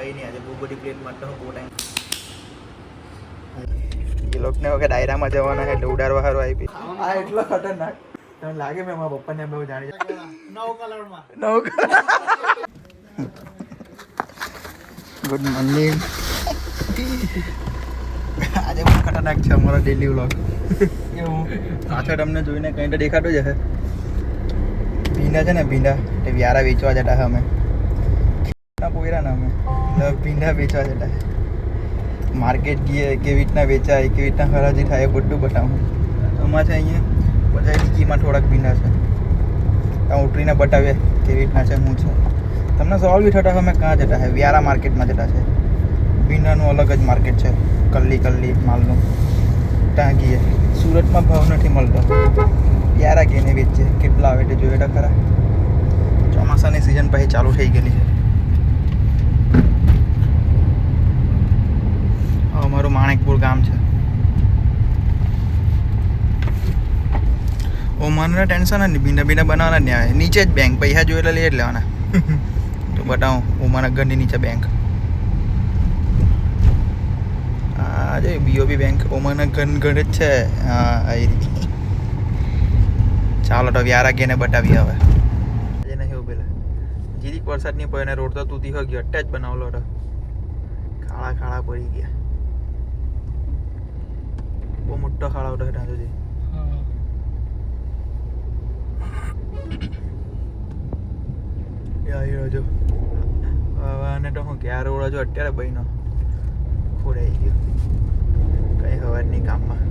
કઈ નહીં આજે બહુ બધી પ્લેન માટે બહુ ટાઈમ એ લોકોને વખત ડાયરામાં જવાના એટલે ઉડાડવા સારું આવી આ એટલો ખતરનાક તમને લાગે મેં મારા પપ્પાને બહુ જાણી નવ કલર ગુડ મોર્નિંગ આજે બહુ ખતરનાક છે અમારો ડેલી વ્લોગ એવું પાછળ તમને જોઈને કંઈ તો દેખાતું જ હશે ભીંડા છે ને ભીંડા તે વ્યારા વેચવા જતા અમે પોયરા ને અમે એટલે ભીંડા વેચવા જતા માર્કેટ ગઈએ કેવી રીતના વેચાય કેવી રીતના હરાજી થાય એ બધું બતાવું અમારે છે અહીંયા બધા ડીકીમાં થોડાક ભીંડા છે ત્યાં ઉતરીને બતાવીએ કેવી રીતના છે શું છે તમને સવાલ બી થતા અમે ક્યાં જતા છે વ્યારા માર્કેટમાં જતા છે ભીંડાનું અલગ જ માર્કેટ છે કલ્લી માલનું ત્યાં ગઈએ સુરતમાં ભાવ નથી મળતો વ્યારા ગઈને વેચીએ કેટલા આવે તે જોઈએ તો ખરા ચોમાસાની સિઝન પછી ચાલુ થઈ ગયેલી છે અમારું માણેકપુર ગામ છે ઓ મને ટેન્શન જ નહીં ભીંડા બનાવવાના જ નહીં આવે નીચે જ બેંક પૈસા જોયેલા લઈ જ લેવાના તો બતાવું ઉમાના ઘરની નીચે બેંક આ જો બીઓબી બેંક ઉમાના ઘર જ છે હા આવી ચાલો તો વ્યારા ગઈને બતાવીએ હવે આજે નહીં ઉભેલા જીરીક વરસાદ નહીં પડે ને રોડ તો તૂટી ગયો અત્યારે જ બનાવલો હતો ખાડા પડી ગયા બહુ મોટો ખાડા હતો ત્યાં સુધી જો અને તો હું કે આ રોડ હજુ અત્યારે બહીનો ખોડાઈ ગયો કઈ હવાર નહીં કામમાં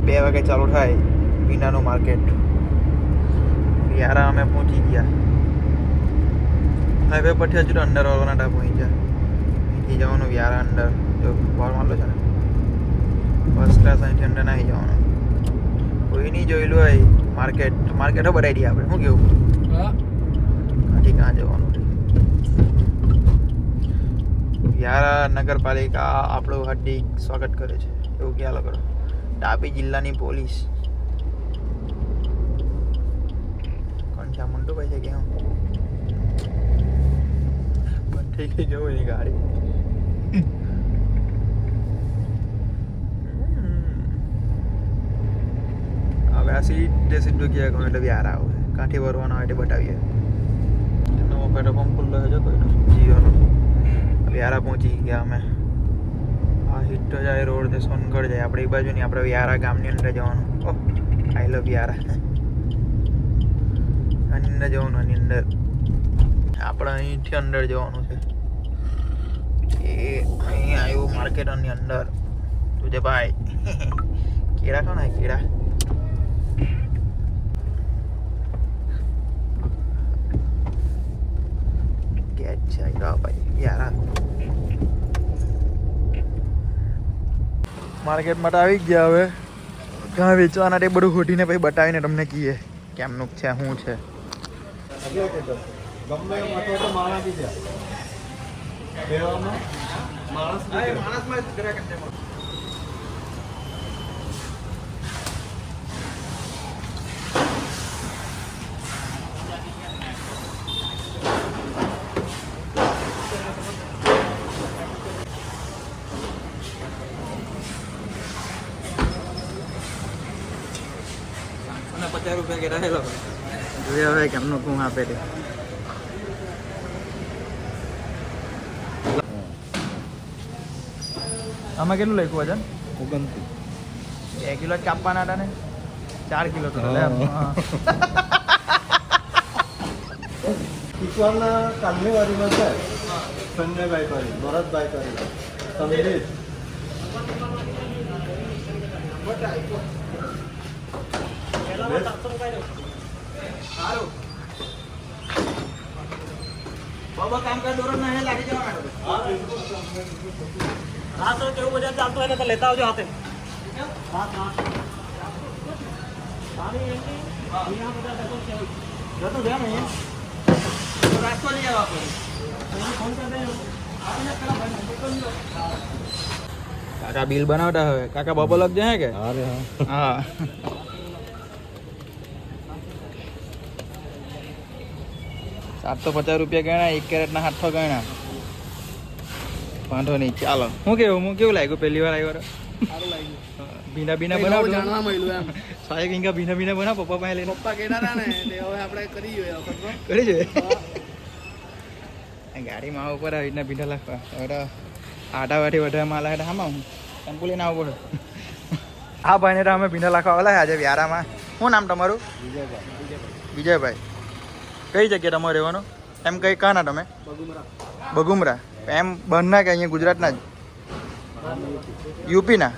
બે વાગે ચાલુ થાય ભીંડાનું માર્કેટ વ્યારા અમે પહોંચી ગયા હાઈવે પરથી હજુ અંદર વાળવાના ટા પહોંચી ગયા અહીંથી જવાનું વ્યારા અંદર જો બોલ મારલો છે ને ફર્સ્ટ ક્લાસ અહીંથી અંદર નાખી જવાનું કોઈ નહીં જોયેલું હોય માર્કેટો બનાવી દઈએ આપણે શું કેવું અહીંથી ક્યાં જવાનું વ્યારા નગરપાલિકા આપણું હાર્દિક સ્વાગત કરે છે એવું ખ્યાલ કરો તાપી જિલ્લાની પોલીસ કોણ છે મંટુભાઈ છે કે હું બંધ થઈ ગઈ જવું એની ગાડી હવે આ સીધું ગયા ગમે એટલે વ્યારા આવે કાંઠી ભરવાનો હોય એટલે બતાવીએ નવો પેટ્રોલ પંપ ખુલ્લો છે જો કોઈનો જીઓનો વ્યારા પહોંચી ગયા અમે આ હિટ્ટો જાય રોડ તે સોનગઢ જાય આપણે એ બાજુ નહીં આપણે વ્યારા ગામની અંદર જવાનું ઓહ આઈ લવ વ્યારા આની અંદર જવાનું આની અંદર આપણે અહીંથી અંદર જવાનું છે એ અહીં આવ્યું માર્કેટની અંદર તુજે ભાઈ કેળા કોણ હે કેળા કેચ છે ભાઈ વ્યારા માર્કેટમાં તો આવી ગયા હવે ક્યાં વેચવાના તે બધું ખોટીને પછી બતાવીને તમને કહીએ કેમનું છે શું છે ₹50 કે રહેલો જોઈએ હવે કેમનું શું આપે તે આમાં કેટલું લખ્યું વજન 29 2 કિલો જ કાપવાના હતા ને 4 કિલો તો ઈશ્વરના કાલની વારીમાં છે સંજયભાઈ કરી ભરતભાઈ કરી સંદેશ બાબા કામ કર દોરો ના હે લાગી જવા હા તો કેવું બજાર ચાલતો હોય તો લેતા આવજો હાથે હા પાણી એન્ટ્રી અહીંયા બધા ડબલ છે જતો ધ્યાન અહીંયા તો રાસ્તો લઈ આવો આપણે ફોન કરી દે આપણે પેલા ભાઈ કાકા બિલ બનાવતા હવે કાકા બબો લગ જાય કે અરે હા ₹750 ગણ્યા 1 કેરેટના 700 ગણ્યા વાંધો નહીં ચાલો હું કેવું લાગ્યું પહેલી વાર આવ્યો સારું લાગ્યું ભીના ભીના કંઈક બનાવ નવું જાણવા મળ્યું એમ સાહેબ કંઈક ભીના ભીના બનાવ પપ્પા પાસે લઈને પપ્પા કહેતા હતા ને તે હવે આપણે કરી જોઈએ આ વખત તો. કરી છે ગાડીમાં આવું પડે આવી રીતના ભીંડા લાગવા હવે તો આટાવાથી વધારે માલ આવે આમાં હું ટેમ્પો લઈને આવવું પડે હા ભાઈને તો અમે ભીંડા લાખવા આવેલા આજે વ્યારામાં શું નામ તમારું વિજયભાઈ કઈ જગ્યાએ તમારે રહેવાનું એમ કઈ કાં ના તમે બગુમરા એમ બહારના કે અહીંયા ગુજરાતના જ યુપીના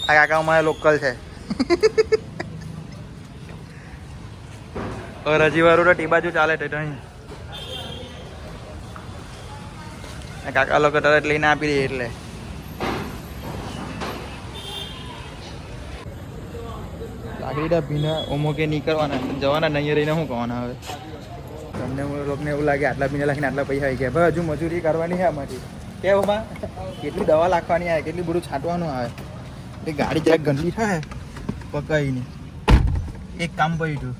આ કાકા અમારે લોકલ છે રજી વાળું તો ટી બાજુ ચાલે તો અહીં કાકા લોકો તરત લઈને આપી દઈએ એટલે લાકડીના ભીના ઓમો કે નહીં કરવાના જવાના નહીં રહીને શું કહેવાના હવે તમને લોકોને એવું લાગે આટલા ભીના લાખીને આટલા પૈસા આવી ગયા ભાઈ હજુ મજૂરી કરવાની છે આમાંથી કેવામાં કેટલી દવા નાખવાની આવે કેટલી બધું છાંટવાનું આવે એ ગાડી જરાક ગંદી થાય પકાવીને એક કામ પડ્યું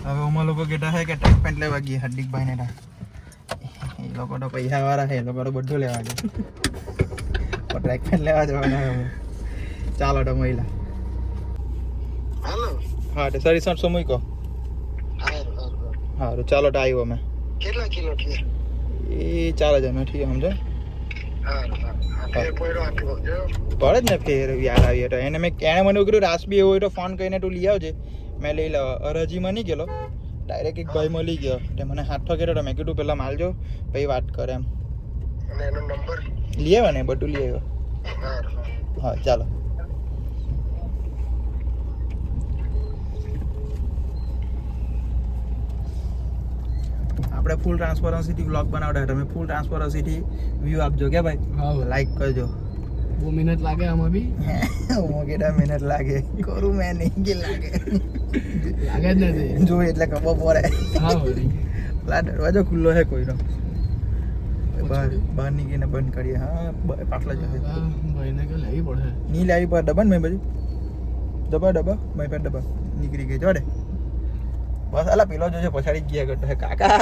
હવે અમારા લોકો કહેતા છે કે ટ્રેક પેન્ટ લેવા ગઈએ હાર્દિકભાઈને તા એ લોકો તો પૈસા વાળા છે એ લોકો તો બધું લેવા દે ટ્રેક પેન્ટ લેવા જવાના હવે ચાલો તો મહિલા હા તો સરી 700 મૂકો સારું ચાલો તો આવ્યો અમે કેટલા કિલો છે એ 4000 ઠીક સમજો પડે જ ને ફેર યાર આવીએ તો એને મને કીધું રાસબી એવું હોય તો ફોન કરીને તું લઈ આવજે મેં લઈ લાવ અરજીમાં નહીં ગયેલો ડાયરેક્ટ એક ભાઈ મળી ગયો તે મને 700 કહેતો તો મેં કીધું પહેલાં માલજો પછી વાત કરે એમ એનો નંબર લઈ આવ્યો ને બધું લઈ આવ્યો હા ચાલો આપણે ફૂલ ટ્રાન્સપરન્સીથી વ્લોગ બનાવતા તમે ફૂલ ટ્રાન્સપરન્સીથી વ્યૂ આપજો કે ભાઈ હા લાઈક કરજો બહુ મહેનત લાગે આમાં બી હું કેટલા મહેનત લાગે કરું મેં નહીં કે લાગે લાગે જ નથી જો એટલે ખબર પડે હા વળી પેલા દરવાજો ખુલ્લો છે કોઈનો બહાર નીકળીને બંધ કરીએ હા પાટલા જશે ભાઈને કે લેવી પડે નહીં લાવી પડે ડબ્બા ને મેં બધું ડબ્બા મેં પેટ ડબ્બા નીકળી ગઈ જોડે બસ અલા પેલો જોજો પછાડી ગયા કરતો હે કાકા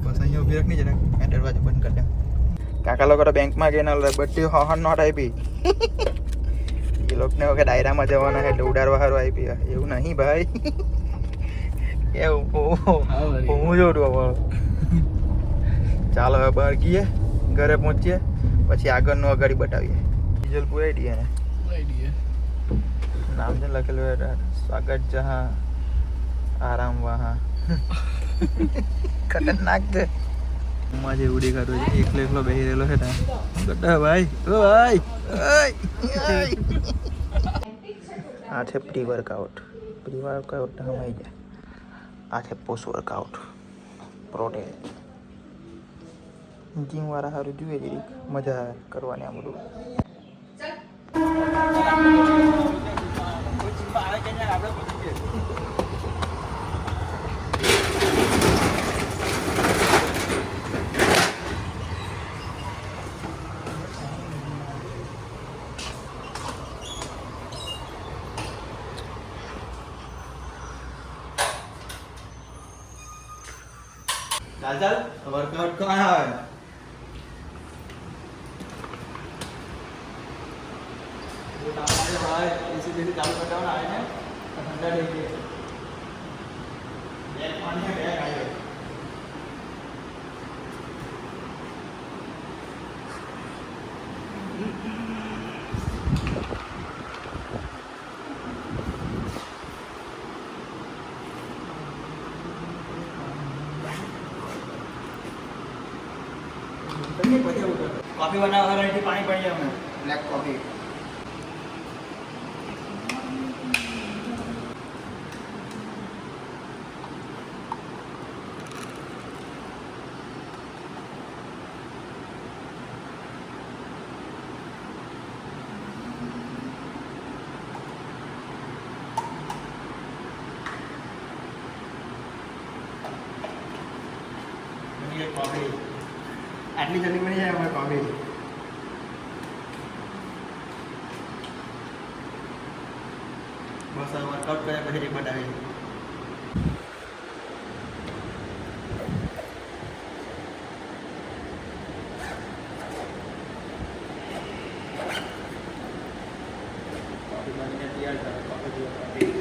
બસ અહીંયા ઉભી રાખ નહીં જરાક મેં દરવાજો બંધ કરી દે કાકા લોકો તો બેંકમાં ગઈને બધી હહન નોટ આપી એ લોકોને વખત ડાયરામાં જવાના એટલે ઉડાડવા સારું આપી એવું નહીં ભાઈ એવું હું જોઉં હવે ચાલો હવે બહાર ગઈએ ઘરે પહોંચીએ પછી આગળનું અગાડી બતાવીએ ડીઝલ પૂરાઈ દઈએ ને નામ જે લખેલું સ્વાગત જહા આરામ વહા ખતરનાક છે માં જે ઉડી કાઢો છે એકલો બેસી રહેલો છે ગड्ढा ભાઈ ઓ ભાઈ આ છે પ્રી વર્કઆઉટ હમાઈ જાય આ છે પોસ્ટ વર્કઆઉટ પ્રોટીન જીમ વાળા સારું જોઈએ જરીક મજા આવે કરવાની આ બધું ચાલ વર્કઆઉટ કોણ આવે इसी चालू करना आए हैं ठंडा देखिए बैग पानी है बैग आए कॉफी बना पानी पड़ गया हमें ब्लैक कॉफी कॉफी आटली जल्दी बनी जाए हमारे कॉफी બસ હવે વર્કઆઉટ કર્યા પછી બતાવી. કોફી બનીને તૈયાર છે. કોફી પીવા માટે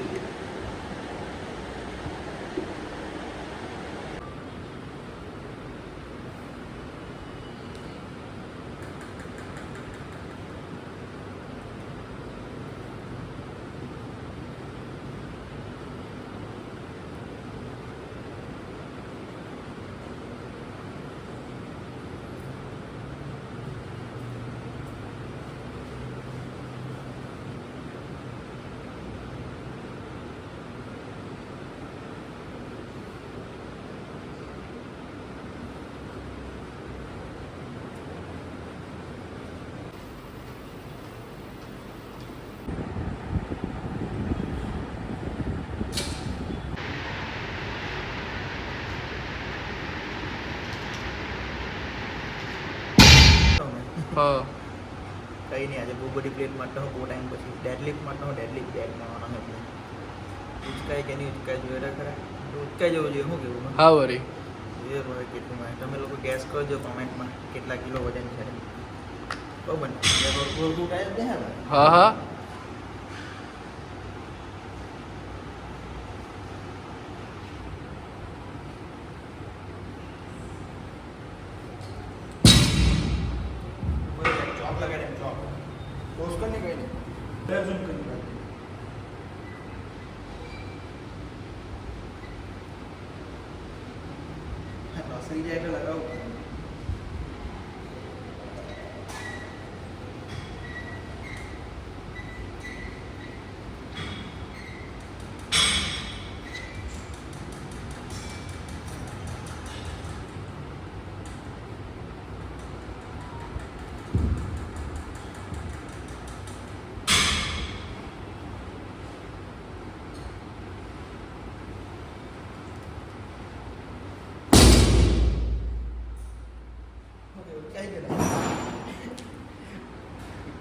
હા કંઈ નહીં. આજે બહુ બધી પ્લેટ માટે બહુ ટાઈમ પછી ડેડલિફ્ટ માટે ડેડલિફ્ટ બેગ લેવાનો એટલે ઉચકાય કે નહીં ઉચકાય જોઈએ તો ખરા. તો ઉચકાઈ જવું જોઈએ. શું કેવું હા વરી જોઈએ હવે કેટલું મળે. તમે લોકો ગેસ કરજો કોમેન્ટમાં કેટલા કિલો વજન છે. બરાબર ને થોડું ટાઈમ દે હવે. હા હા ચોક લગાડે ચોક ક્લોઝ કરીને કઈ નહીં ઝૂમ કરીને રસરી જાય એટલે લગાવું.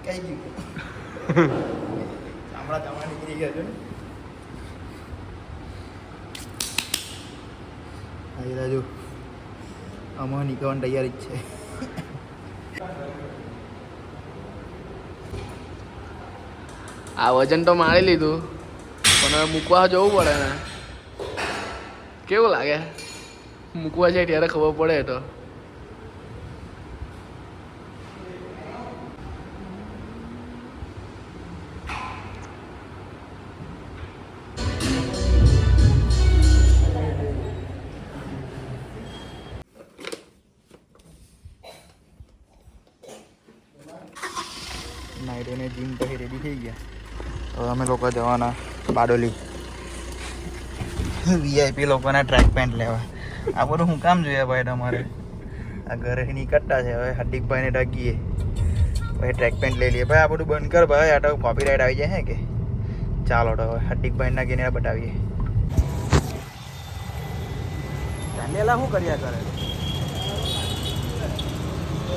કઈ ગયું ચામડા ચામડા નીકળી ગયા છે ને. આવી રાજુ આમાં નીકળવાની તૈયારી જ છે. આ વજન તો મારી લીધું પણ હવે મૂકવા જવું પડે ને. કેવું લાગે મૂકવા જાય ત્યારે ખબર પડે તો. નાઈટ અને જીમ પછી રેડી થઈ ગયા. હવે અમે લોકો જવાના બારડોલી વીઆઈપી લોકોના ટ્રેક પેન્ટ લેવા. આ બધું હું કામ જોઈએ ભાઈ તમારે? આ ઘરેથી નીકળતા છે હવે હાર્દિકભાઈને ડાગીએ ભાઈ ટ્રેક પેન્ટ લઈ લઈએ. ભાઈ આ બધું બંધ કર ભાઈ, આ તો કોપીરાઇટ આવી જાય હે કે. ચાલો તો હવે હાર્દિકભાઈના ગીને બતાવીએ. ચાંદેલા શું કર્યા કરે?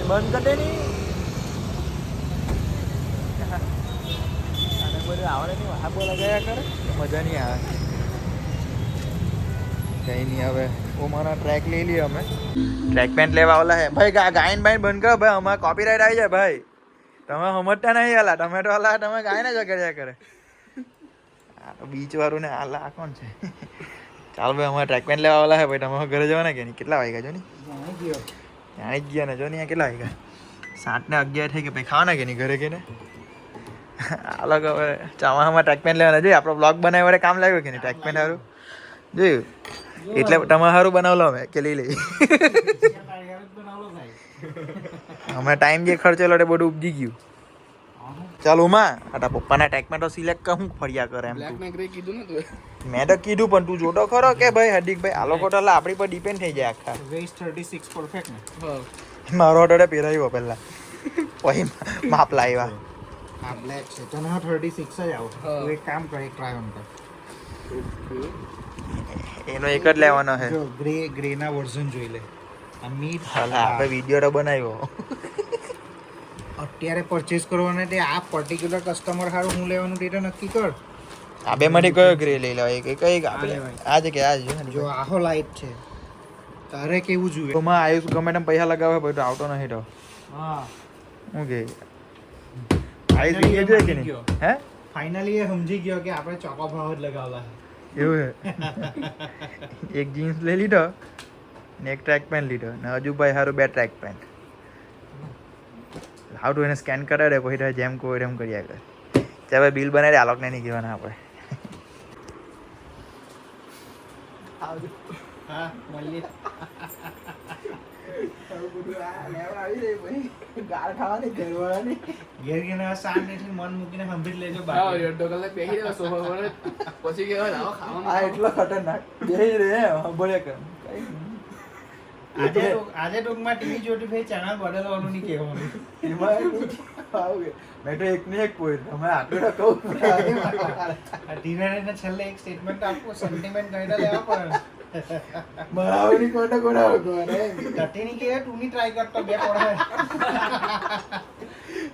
બંધ કરી દે નહીં. બધું આવડે નહીં હા બોલા ગયા કરે મજા નહીં આવે. કંઈ નહીં હવે ઓમાના ટ્રેક લઈ લઈએ અમે. ટ્રેક પેન્ટ લેવા ઓલા હે ભાઈ. ગાયન બાઈન બંધ કરો ભાઈ, અમારે કોપીરાઇટ આવી જાય ભાઈ. તમે સમજતા નહીં હલા, તમે તો હલા તમે ગાયને જ કર્યા કરે. આ તો બીચ વાળું ને હાલ આ કોણ છે? ચાલો ભાઈ અમારે ટ્રેક પેન્ટ લેવા ઓલા હે ભાઈ. તમે ઘરે જવાના કે નહીં? કેટલા વાગ્યા જો નહીં? જાણી જ ગયા ને જો નહીં કેટલા વાગ્યા? 7:11 થઈ ગયા ભાઈ. ખાવાના કે નહીં ઘરે કે ને? અલગ હવે ચોમાસામાં ટ્રેક પેન્ટ લેવાના જોઈએ. આપણો બ્લોગ બનાવ્યા વડે કામ લાગ્યું કે નહીં? ટ્રેક પેન્ટ સારું જોયું એટલે તમારે સારું બનાવલો અમે કે લઈ લઈ. અમે ટાઈમ જે ખર્ચેલો એટલે બધું ઉપજી ગયું. ચાલો માં આ પપ્પાના ટ્રેક પેન્ટ તો સિલેક્ટ કર. હું ફર્યા કરે એમ બ્લેક ને ગ્રે કીધું ને તું. મેં તો કીધું પણ તું જોતો ખરો કે ભાઈ હાર્દિકભાઈ આ લોકો તો આપણી પર ડિપેન્ડ થઈ જાય આખા. વેસ્ટ 36 પરફેક્ટ ને. હા મારો ઓર્ડર પહેરાવ્યો પહેલા પછી માપ લાવ્યા. હા બ્લેક છે તને 36 જ આવું. હા. તું એક કામ કર, એક ટ્રાય ઓન કર. એનો એક જ લેવાનો છે. જો ગ્રે ના વર્ઝન જોઈ લે. આ મીટ હાલા આપણે વિડીયો તો બનાવ્યો. અત્યારે પરચેસ કરવાના તે આ પર્ટિક્યુલર કસ્ટમર હારું હું લેવાનું તે તો નક્કી કર. આ બે માંથી કયો ગ્રે લઈ લેવાય કે કઈ આપણે આજે કે આજે જો આહો લાઈટ છે તારે કેવું જોઈએ તો માં આયુષ ગમે તેમ પૈસા લગાવે ભાઈ તો આવતો નહીં તો હા હું કે આયુષ વિડીયો જોઈ કે નહીં હે ફાઇનલી એ સમજી ગયો કે આપણે ચોકો ભાવ જ લગાવલા એવું છે એક જીન્સ લઈ લીધો ને એક ટ્રેક પેન્ટ લીધો ને હજુ ભાઈ સારું 2 ટ્રેક પેન્ટ હાવ તો એને સ્કેન કરાવે પછી તો જેમ કહો એમ કર્યા કરે ચાલ ભાઈ બિલ બનાવી આલોકને નહીં કહેવાના આપણે હા મળીએ ઘેર ઘેર શાંતિથી મન મૂકીને સાંભળી લેજો હા અડધો કલાક બેસી રહ્યો સોફા પર પછી કહેવાય આવો ખાવાનું આ એટલો ખતરનાક બેહી રે બોલ્યા કર આજે ટૂંકમાં ટીવી જોતી ભાઈ ચેનલ બદલવાનું નહીં કહેવાનું મેં તો એક ને એક પોઈન્ટ તમે આટલું કહું ધીરે છેલ્લે એક સ્ટેટમેન્ટ આપો સેન્ટિમેન્ટ ગઈડા લેવા પડે બરાબરની કોટા કોડા ઘટીની કે તું ની ટ્રાય કરતો બે પડે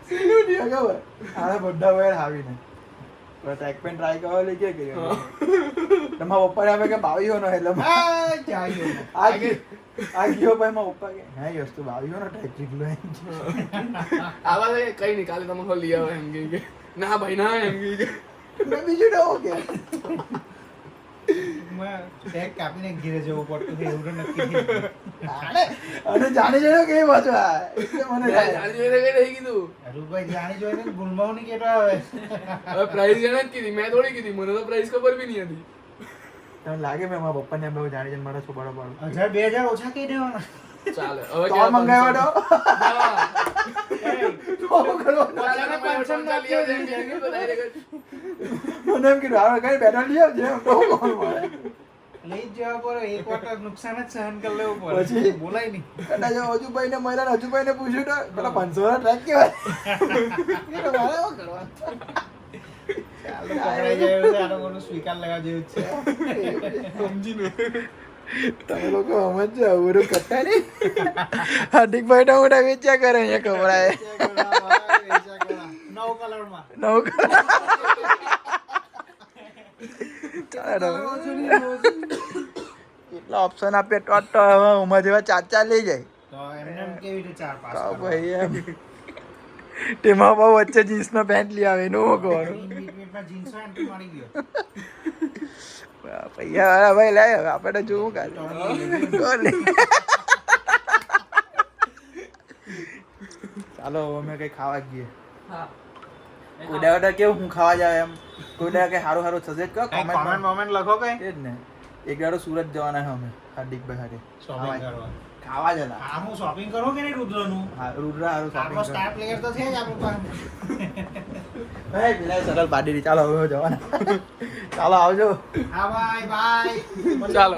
સીનું નહીં ખબર આને બધા વેર આવીને ટ્રેક પેન્ટ ટ્રાય કરવા લઈ કે કર્યો તમારા પપ્પાને આપે કે 22 નો એટલે આ ગયો ભાઈ મારા પપ્પા કે હા એ વસ્તુ 22 નો ટ્રેક જીગલો આવા કઈ નહીં કાલે તમે લઈ આવો એમ કે ના ભાઈ ના એમ કે બીજું ના ઓકે ટેગ કાપીને ઘીરે જવું પડતું એવું તો નક્કી અને જાણી જોઈને કે વાંચવા એટલે મને જાણી જોઈને કઈ નહીં કીધું રૂભાઈ જાણી જોઈને ગુલમાવ ની કેતો આવે હવે પ્રાઇસ એને જ કીધી મેં થોડી કીધી મને તો પ્રાઇસ ખબર બી નહીં હતી તમને લાગે મેં મારા પપ્પાને બહુ જાણી જોઈને મારા છોકરો પાડો 1000 ઓછા કહી દેવાના ચાલે હવે તો મંગાવ્યો તો મને મને એમ કીધું હવે કઈ બેઠા લઈ આવજે એમ તો કોણ મળે લઈ જ જવા પડે એક વાર તો નુકસાન જ સહન કરી લેવું પડે પછી? બોલાય નહીં કદાચ હજુભાઈ ને મળ્યા હજુભાઈ ને પૂછ્યું તો પેલા 500 ના ટ્રેક કેવાય એ તો મારે શું કરવાનું? ચાલો પકડાઈ જાય એવું છે આનો કોનો સ્વીકાર લેવા જેવું જ છે સમજીને તમે લોકો સમજ જાવ બધું કરતા નહીં હાર્દિકભાઈ તો મોટા વેચ્યા કરે અહીંયા ખબરાય 9 કલરમાં નવ ચાલો કેટલા ઓપ્શન આપે તો હવે ઉમર જેવા 4 લઈ જાય તો એમને એમ કેવી રીતે 4-5 તો ભાઈ એમ તેમાં બહુ વચ્ચે જીન્સનો પેન્ટ લઈ આવે એનું શું કરવાનું મિનિટમાં જીન્સ એન્ટ્રી મારી ગયો પૈસા વાળા ભાઈ લે હવે આપણે તો જોવું કાલે ચાલો અમે કઈ ખાવા ગઈએ હા કોઈ દાડા કેવું હું ખાવા જાવ એમ કોઈ દાડા કઈ સારું સારું સજેસ્ટ કરો કોમેન્ટ મોમેન્ટ લખો કઈ એ જ ને એક દાડો સુરત જવાના છે અમે હાર્દિકભાઈ હારે શોપિંગ કરવા ખાવા જલા આ હું શોપિંગ કરું કે નહીં રુદ્રનું હા રુદ્ર હારું આપણો સ્ટાર પ્લેયર તો છે જ આપણો પાસે ભાઈ પેલા સરળ પાડી ચાલો હવે જવાના ચાલો આવજો હા ભાઈ બાય ચાલો.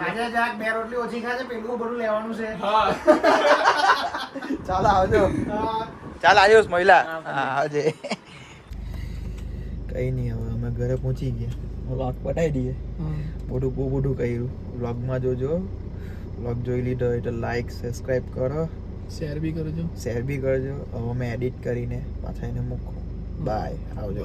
આજે જાક બે રોટલી ઓછી ખાજે પેલું બધું લેવાનું છે હા ચાલો આવજો હા. ચાલ આવ્યો મહિલા હા આવજે કઈ નહીં હવે અમે ઘરે પહોંચી ગયા વ્લોગ પટાઈ દઈએ બધું બહુ બધું કર્યું વ્લોગમાં જોજો વ્લોગ જોઈ લીધો એટલે લાઈક સબસ્ક્રાઈબ કરો શેર બી કરજો શેર બી કરજો હવે અમે એડિટ કરીને પાછા એને મૂકું બાય આવજો